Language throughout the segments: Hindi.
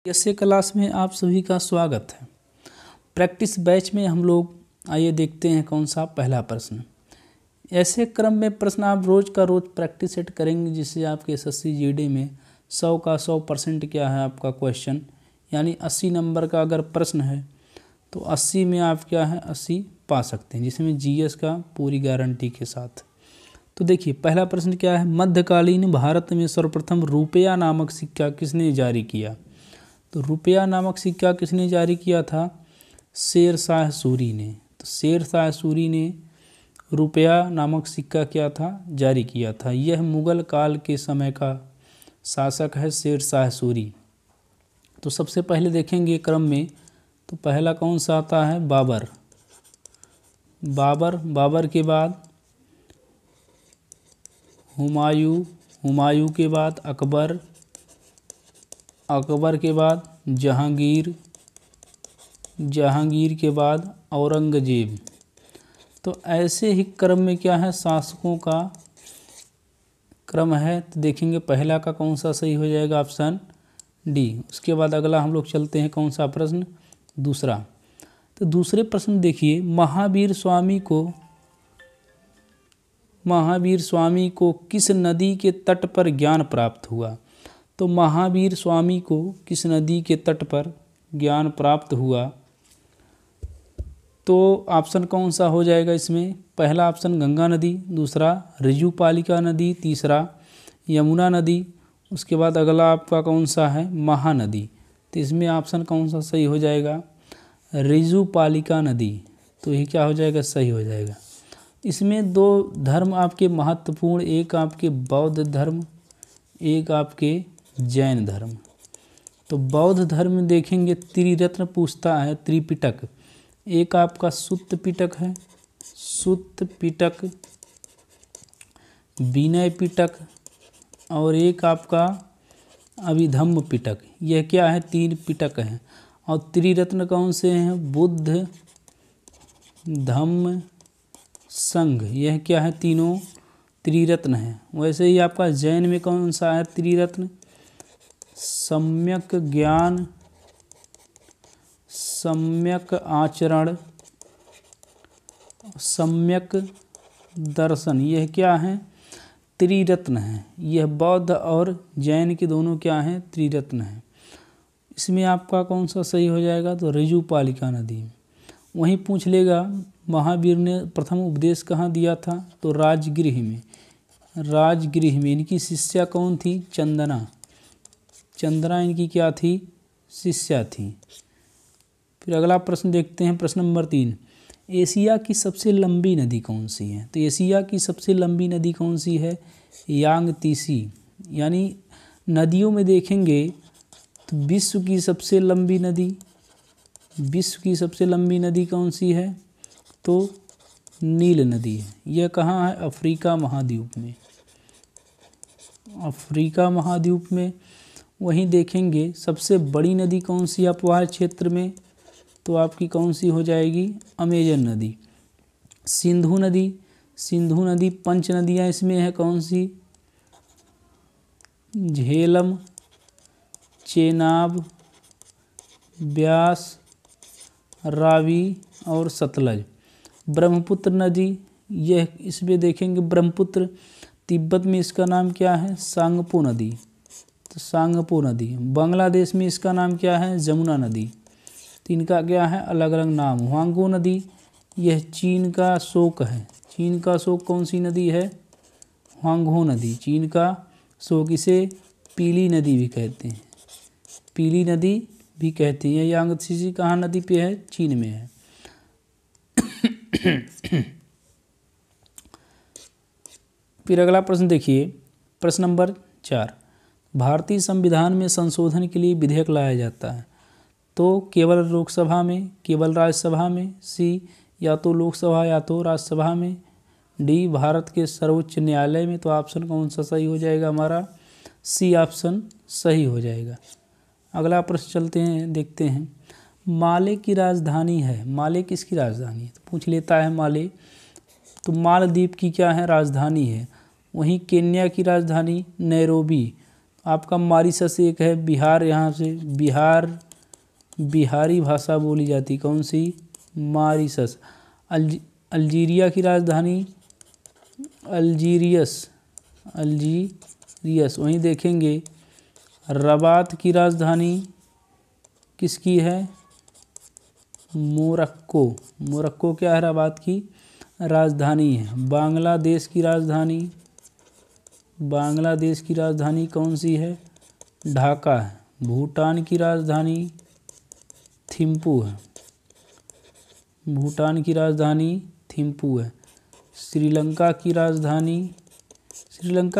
ऐसे क्लास में आप सभी का स्वागत है। प्रैक्टिस बैच में हम लोग आइए देखते हैं कौन सा पहला प्रश्न। ऐसे क्रम में प्रश्न आप रोज़ का रोज़ प्रैक्टिस सेट करेंगे जिससे आपके एसएससी जीडी में 100 का 100% क्या है आपका क्वेश्चन, यानी 80 नंबर का अगर प्रश्न है तो 80 में आप क्या है 80 पा सकते हैं, जिसमें जीएस का पूरी गारंटी के साथ। तो देखिए पहला प्रश्न क्या है, मध्यकालीन भारत में सर्वप्रथम रुपया नामक सिक्का किसने जारी किया। तो रुपया नामक सिक्का किसने जारी किया था, शेर शाह सूरी ने। तो शेर शाह सूरी ने रुपया नामक सिक्का क्या था जारी किया था। यह मुगल काल के समय का शासक है शेर शाह सूरी। तो सबसे पहले देखेंगे क्रम में, तो पहला कौन सा आता है बाबर। बाबर के बाद हुमायूं के बाद अकबर के बाद जहांगीर के बाद औरंगजेब। तो ऐसे ही क्रम में क्या है शासकों का क्रम है। तो देखेंगे पहला का कौन सा सही हो जाएगा, ऑप्शन डी। उसके बाद अगला हम लोग चलते हैं कौन सा प्रश्न, दूसरा। तो दूसरे प्रश्न देखिए, महावीर स्वामी को किस नदी के तट पर ज्ञान प्राप्त हुआ। तो महावीर स्वामी को किस नदी के तट पर ज्ञान प्राप्त हुआ। तो ऑप्शन कौन सा हो जाएगा इसमें, पहला ऑप्शन गंगा नदी, दूसरा ऋजुपालिका नदी, तीसरा यमुना नदी, उसके बाद अगला आपका कौन सा है महानदी। तो इसमें ऑप्शन कौन सा सही हो जाएगा, ऋजुपालिका नदी। तो ये क्या हो जाएगा, सही हो जाएगा। इसमें दो धर्म आपके महत्वपूर्ण, एक आपके बौद्ध धर्म, एक आपके जैन धर्म। तो बौद्ध धर्म में देखेंगे त्रिरत्न पूछता है, त्रिपिटक। एक आपका सुत्त पिटक है, सुत्त पिटक, विनय पिटक, और एक आपका अभिधम्म पिटक। यह क्या है, 3 पिटक हैं। और त्रिरत्न कौन से हैं, बुद्ध धम्म संघ। यह क्या है, तीनों त्रिरत्न हैं। वैसे ही आपका जैन में कौन सा है त्रिरत्न, सम्यक ज्ञान, सम्यक आचरण, सम्यक दर्शन। यह क्या है, त्रिरत्न है। यह बौद्ध और जैन के दोनों क्या हैं, त्रिरत्न हैं। इसमें आपका कौन सा सही हो जाएगा, तो ऋजुपालिका नदी। वहीं पूछ लेगा महावीर ने प्रथम उपदेश कहाँ दिया था, तो राजगृह में। इनकी शिष्या कौन थी, चंदना इनकी क्या थी, शिष्या थी। फिर अगला प्रश्न देखते हैं, प्रश्न नंबर 3। एशिया की सबसे लंबी नदी कौन सी है। तो एशिया की सबसे लंबी नदी कौन सी है, यांगतीसी। यानी नदियों में देखेंगे तो विश्व की सबसे लंबी नदी कौन सी है, तो नील नदी है। यह कहाँ है, अफ्रीका महाद्वीप में। वहीं देखेंगे सबसे बड़ी नदी कौन सी अपवाह क्षेत्र में, तो आपकी कौन सी हो जाएगी, अमेजन नदी। सिंधु नदी 5 नदियाँ इसमें है, कौन सी, झेलम, चेनाब, ब्यास, रावी और सतलज। ब्रह्मपुत्र नदी, यह इसमें देखेंगे ब्रह्मपुत्र, तिब्बत में इसका नाम क्या है, सांगपो नदी। तो सांगपो नदी। बांग्लादेश में इसका नाम क्या है, जमुना नदी। तो इनका क्या है, अलग अलग नाम। ह्वांगो नदी, यह चीन का शोक है। चीन का शोक कौन सी नदी है, ह्वांगहो नदी, चीन का शोक। इसे पीली नदी भी कहते हैं। यांगत्सी कहाँ नदी पे है, चीन में है। फिर अगला प्रश्न देखिए, प्रश्न नंबर 4। भारतीय संविधान में संशोधन के लिए विधेयक लाया जाता है, तो केवल लोकसभा में, केवल राज्यसभा में, सी या तो लोकसभा या तो राज्यसभा में, डी भारत के सर्वोच्च न्यायालय में। तो ऑप्शन कौन सा सही हो जाएगा हमारा, सी ऑप्शन सही हो जाएगा। अगला प्रश्न चलते हैं, देखते हैं। माले की राजधानी है, माले किसकी राजधानी है, तो पूछ लेता है माले। तो मालदीव की क्या है, राजधानी है। वहीं केन्या की राजधानी नैरोबी। आपका मॉरिशस एक है, बिहार, यहाँ से बिहारी भाषा बोली जाती, कौन सी? मॉरिशस। अल्जीरिया की राजधानी अल्जीरियस। वहीं देखेंगे रबात की राजधानी किसकी है? मोरक्को क्या है? रबात की राजधानी है। बांग्लादेश की राजधानी कौन सी है? ढाका है। भूटान की राजधानी थिम्पू है। श्रीलंका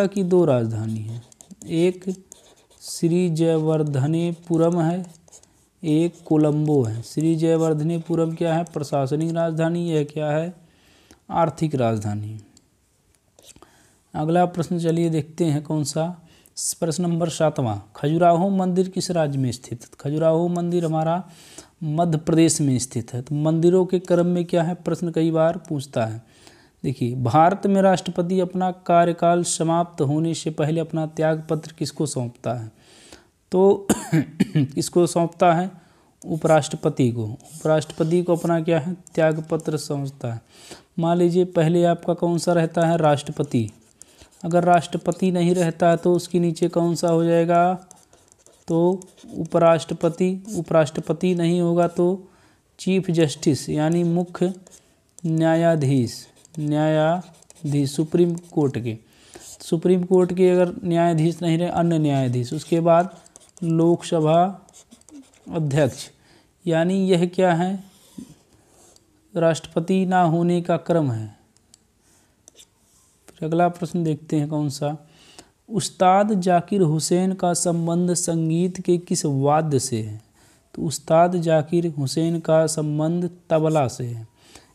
की 2 राजधानी हैं, एक श्री जयवर्धनेपुरम है, एक कोलंबो है। श्री जयवर्धनेपुरम क्या है? प्रशासनिक राजधानी। यह क्या है? आर्थिक राजधानी। अगला प्रश्न चलिए देखते हैं कौन सा। प्रश्न नंबर 7वां, खजुराहो मंदिर किस राज्य में स्थित है? खजुराहो मंदिर हमारा मध्य प्रदेश में स्थित है। तो मंदिरों के क्रम में क्या है? प्रश्न कई बार पूछता है। देखिए, भारत में राष्ट्रपति अपना कार्यकाल समाप्त होने से पहले अपना त्यागपत्र किसको सौंपता है? तो किसको सौंपता है? उपराष्ट्रपति को अपना क्या है? त्यागपत्र सौंपता है। मान लीजिए पहले आपका कौन सा रहता है? राष्ट्रपति। अगर राष्ट्रपति नहीं रहता है तो उसके नीचे कौन सा हो जाएगा? तो उपराष्ट्रपति नहीं होगा तो चीफ जस्टिस यानी मुख्य न्यायाधीश सुप्रीम कोर्ट के अगर न्यायाधीश नहीं रहे, अन्य न्यायाधीश। उसके बाद लोकसभा अध्यक्ष, यानी यह क्या है? राष्ट्रपति ना होने का क्रम है। फिर अगला प्रश्न देखते हैं कौन सा। उस्ताद जाकिर हुसैन का संबंध संगीत के किस वाद्य से है? तो उस्ताद जाकिर हुसैन का संबंध तबला से है।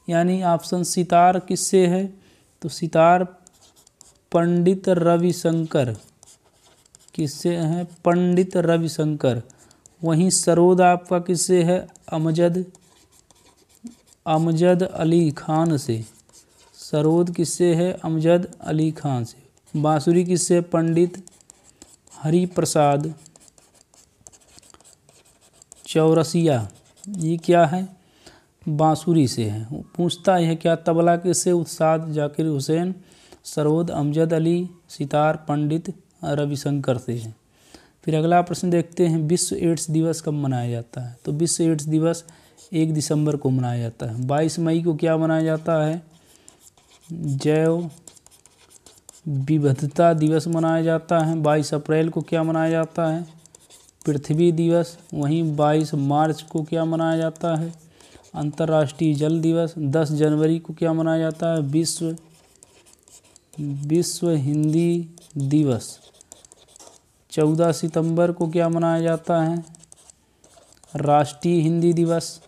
यानी ऑप्शन सितार किससे है? तो सितार पंडित रविशंकर। किससे है? पंडित रविशंकर। वहीं सरोद आपका किससे है? अमजद अली खान से। सरोद किससे है? अमजद अली खान से। बांसुरी किससे? पंडित हरिप्रसाद चौरसिया। ये क्या है? बांसुरी से है। पूछता है क्या? तबला किससे? उस्ताद जाकिर हुसैन। सरोद अमजद अली। सितार पंडित रविशंकर से है। फिर अगला प्रश्न देखते हैं, विश्व एड्स दिवस कब मनाया जाता है? तो विश्व एड्स दिवस 1 दिसंबर को मनाया जाता है। 22 मई को क्या मनाया जाता है? जैव विविधता दिवस मनाया जाता है। 22 अप्रैल को क्या मनाया जाता है? पृथ्वी दिवस। वहीं 22 मार्च को क्या मनाया जाता है? अंतर्राष्ट्रीय जल दिवस। 10 जनवरी को क्या मनाया जाता है? विश्व हिंदी दिवस। 14 सितंबर को क्या मनाया जाता है? राष्ट्रीय हिंदी दिवस।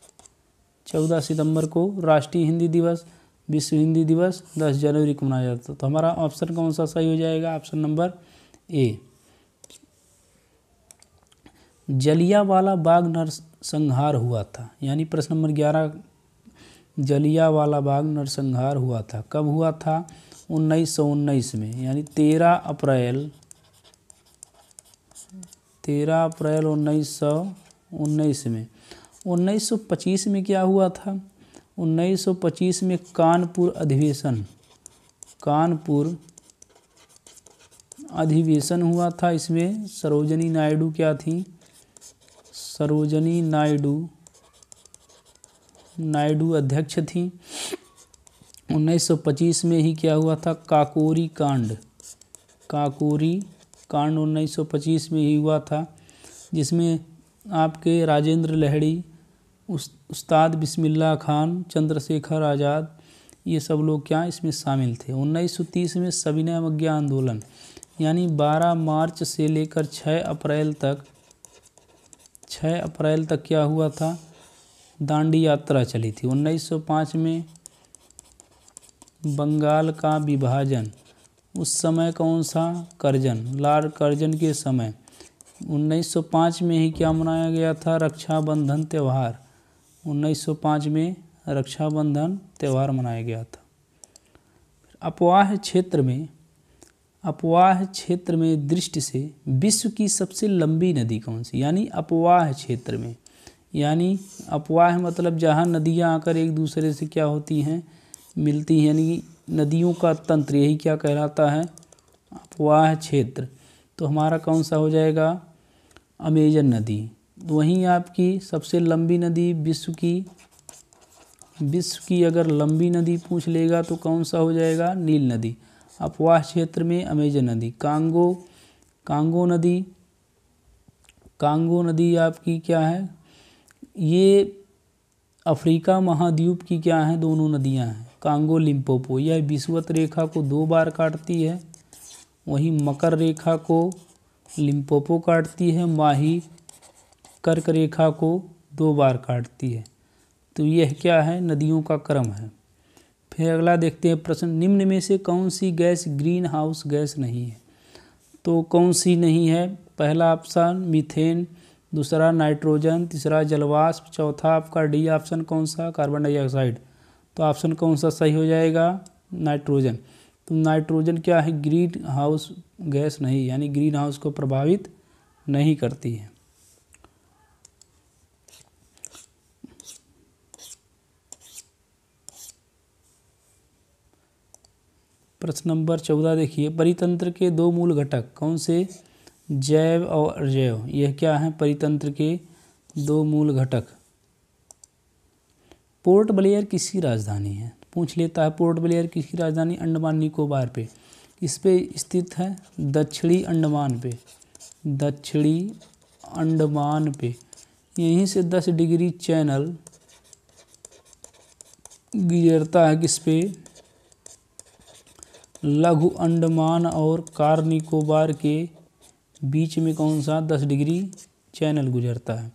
14 सितंबर को राष्ट्रीय हिंदी दिवस। विश्व हिंदी दिवस 10 जनवरी को मनाया जाता है। तो हमारा ऑप्शन कौन सा सही हो जाएगा? Option number A. Jallianwala Bagh नरसंहार हुआ था। यानी प्रश्न नंबर 11, जलियांवाला बाग नरसंहार हुआ था। कब हुआ था? 1919 में। यानी 13 अप्रैल 1919 में। 1925 में क्या हुआ था? 1925 में कानपुर अधिवेशन हुआ था। इसमें सरोजनी नायडू क्या थी? सरोजनी नायडू अध्यक्ष थी। 1925 में ही क्या हुआ था? काकोरी कांड 1925 में ही हुआ था, जिसमें आपके राजेंद्र लहड़ी, उस्ताद बिस्मिल्लाह खान, चंद्रशेखर आज़ाद, ये सब लोग क्या इसमें शामिल थे। 1930 में सविनय अवज्ञा आंदोलन, यानी 12 मार्च से लेकर 6 अप्रैल तक क्या हुआ था? दांडी यात्रा चली थी। 1905 में बंगाल का विभाजन, उस समय कौन सा? लॉर्ड कर्जन के समय। 1905 में ही क्या मनाया गया था? रक्षाबंधन त्यौहार। 1905 में रक्षाबंधन त्यौहार मनाया गया था। अपवाह क्षेत्र में अपवाह क्षेत्र में दृष्टि से विश्व की सबसे लंबी नदी कौन सी? यानी अपवाह क्षेत्र में, यानी अपवाह मतलब जहाँ नदियाँ आकर एक दूसरे से क्या होती हैं, मिलती हैं, यानी नदियों का तंत्र, यही क्या कहलाता है, अपवाह क्षेत्र। तो हमारा कौन सा हो जाएगा, अमेजन नदी। वहीं आपकी सबसे लंबी नदी विश्व की अगर लंबी नदी पूछ लेगा तो कौन सा हो जाएगा, नील नदी। अपवाह क्षेत्र में अमेजन नदी। कांगो नदी आपकी क्या है, ये अफ्रीका महाद्वीप की क्या है, दोनों नदियां हैं। कांगो लिम्पोपो, यह विषुवत रेखा को 2 बार काटती है, वहीं मकर रेखा को लिम्पोपो काटती है, माही कर्क रेखा को 2 बार काटती है। तो यह क्या है, नदियों का क्रम है। फिर अगला देखते हैं प्रश्न, निम्न में से कौन सी गैस ग्रीन हाउस गैस नहीं है? तो कौन सी नहीं है, पहला ऑप्शन मीथेन, दूसरा नाइट्रोजन, तीसरा जलवाष्प, चौथा आपका डी ऑप्शन कौन सा, कार्बन डाइऑक्साइड। तो ऑप्शन कौन सा सही हो जाएगा, नाइट्रोजन। तो नाइट्रोजन क्या है, ग्रीन हाउस गैस नहीं, यानी ग्रीन हाउस को प्रभावित नहीं करती है। प्रश्न नंबर 14 देखिए, परितंत्र के 2 मूल घटक कौन से, जैव और अजैव। यह क्या है, परितंत्र के 2 मूल घटक। पोर्ट ब्लेयर किसकी राजधानी है, पूछ लेता है। पोर्ट ब्लेयर किसकी राजधानी, अंडमान निकोबार पे। इस पे स्थित है, दक्षिणी अंडमान पे, दक्षिणी अंडमान पे। यहीं से 10 डिग्री चैनल गुजरता है किस पे, लघु अंडमान और कार निकोबार के बीच में कौन सा, 10 डिग्री चैनल गुजरता है।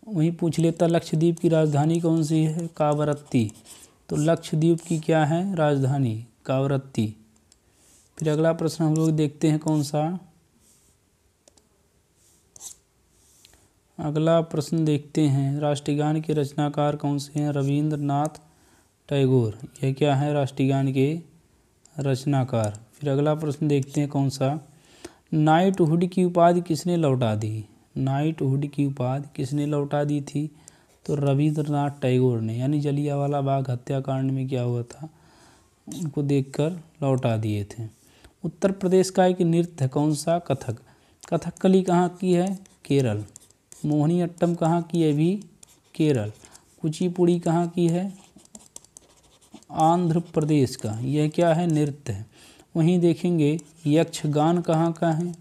वहीं पूछ लेता लक्षद्वीप की राजधानी कौन सी है, कावरत्ती। तो लक्षद्वीप की क्या है राजधानी, कावरत्ती। फिर अगला प्रश्न हम लोग देखते हैं कौन सा, अगला प्रश्न देखते हैं, राष्ट्रगान के रचनाकार कौन से हैं, रविंद्रनाथ टैगोर। यह क्या है, राष्ट्रगान के रचनाकार। फिर अगला प्रश्न देखते हैं कौन सा, नाइटहुड की उपाधि किसने लौटा दी, नाइटहुड की उपाधि किसने लौटा दी थी। तो रविंद्रनाथ टैगोर ने, यानी जलियांवाला बाग हत्याकांड में क्या हुआ था, उनको देखकर लौटा दिए थे। उत्तर प्रदेश का एक नृत्य है कौन सा, कथक। कथकली कहाँ की है, केरल। मोहिनीअट्टम कहाँ की है, भी केरल। कुचिपुड़ी कहाँ की है, आंध्र प्रदेश का। यह क्या है, नृत्य है। वहीं देखेंगे यक्षगान कहाँ का है,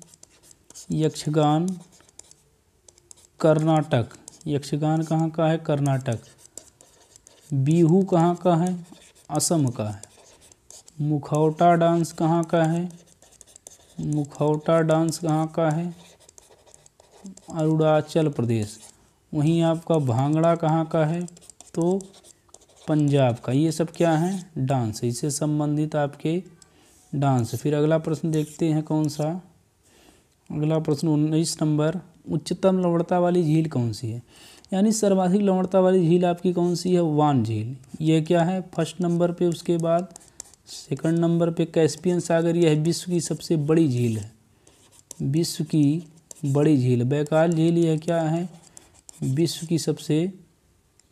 यक्षगान कर्नाटक। यक्षगान कहाँ का है, कर्नाटक। बिहू कहाँ का है, असम का है। मुखौटा डांस कहाँ का है, मुखौटा डांस कहाँ का है, अरुणाचल प्रदेश। वहीं आपका भांगड़ा कहाँ का है, तो पंजाब का। ये सब क्या है, डांस, इससे संबंधित आपके डांस। फिर अगला प्रश्न देखते हैं कौन सा, अगला प्रश्न 19 नंबर, उच्चतम लवणता वाली झील कौन सी है, यानी सर्वाधिक लवणता वाली झील आपकी कौन सी है, वान झील। यह क्या है, फर्स्ट नंबर पे। उसके बाद सेकंड नंबर पे कैस्पियन सागर, यह विश्व की सबसे बड़ी झील है, विश्व की बड़ी झील। बैकाल झील यह क्या है, विश्व की सबसे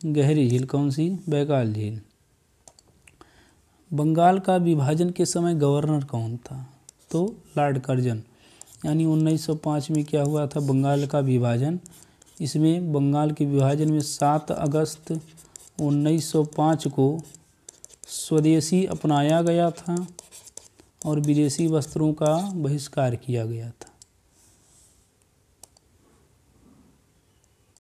गहरी झील कौन सी, बैकाल झील। बंगाल का विभाजन के समय गवर्नर कौन था, तो लॉर्ड कर्जन। यानी 1905 में क्या हुआ था, बंगाल का विभाजन। इसमें बंगाल के विभाजन में 7 अगस्त 1905 को स्वदेशी अपनाया गया था और विदेशी वस्त्रों का बहिष्कार किया गया था।